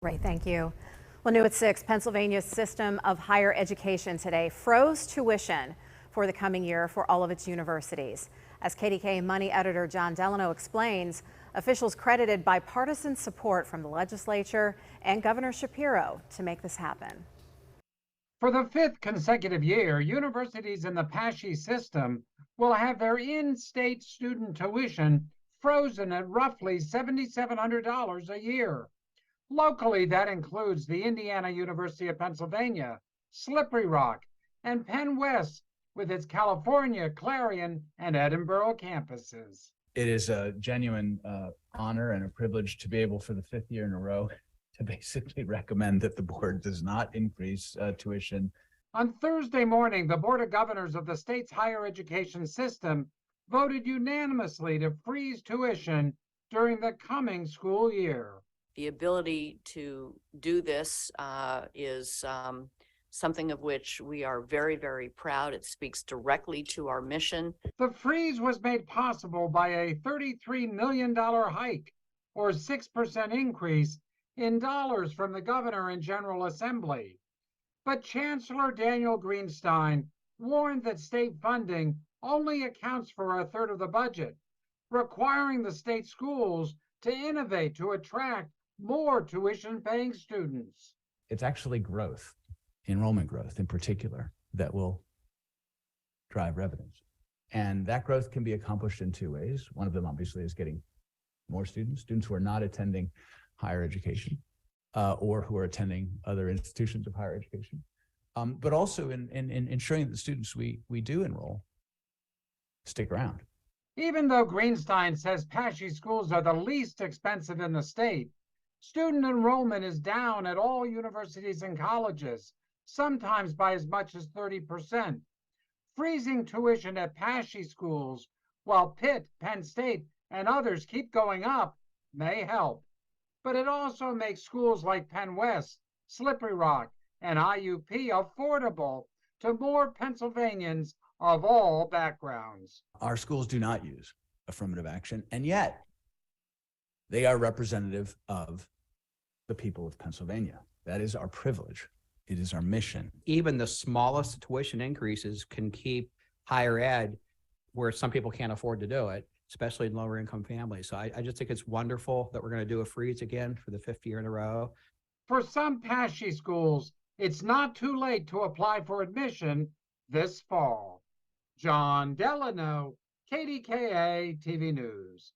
Right, thank you. Well, new at 6, Pennsylvania's system of higher education today froze tuition for the coming year for all of its universities. As KDKA Money editor Jon Delano explains, officials credited bipartisan support from the legislature and Governor Shapiro to make this happen. For the 5th consecutive year, universities in the PASHE system will have their in-state student tuition frozen at roughly $7,700 a year. Locally, that includes the Indiana University of Pennsylvania, Slippery Rock, and Penn West with its California, Clarion, and Edinburgh campuses. It is a genuine honor and a privilege to be able, for the 5th year in a row, to basically recommend that the board does not increase tuition. On Thursday morning, the Board of Governors of the state's higher education system voted unanimously to freeze tuition during the coming school year. The ability to do this is something of which we are very, very proud. It speaks directly to our mission. The freeze was made possible by a $33 million hike, or 6% increase in dollars from the governor and General Assembly. But Chancellor Daniel Greenstein warned that state funding only accounts for a third of the budget, requiring the state schools to innovate to attract more tuition-paying students. It's actually growth, enrollment growth in particular, that will drive revenues. And that growth can be accomplished in 2 ways. One of them, obviously, is getting more students who are not attending higher education or who are attending other institutions of higher education, but also in ensuring that the students we do enroll stick around. Even though Greenstein says PASHE schools are the least expensive in the state, student enrollment is down at all universities and colleges, sometimes by as much as 30%. Freezing tuition at PASHE schools while Pitt, Penn State, and others keep going up may help. But it also makes schools like Penn West, Slippery Rock, and IUP affordable to more Pennsylvanians of all backgrounds. Our schools do not use affirmative action, and yet they are representative of the people of Pennsylvania. That is our privilege. It is our mission. Even the smallest tuition increases can keep higher ed where some people can't afford to do it, especially in lower income families. So I just think it's wonderful that we're going to do a freeze again for the 5th year in a row. For some PASHE schools, it's not too late to apply for admission this fall. Jon Delano, KDKA-TV News.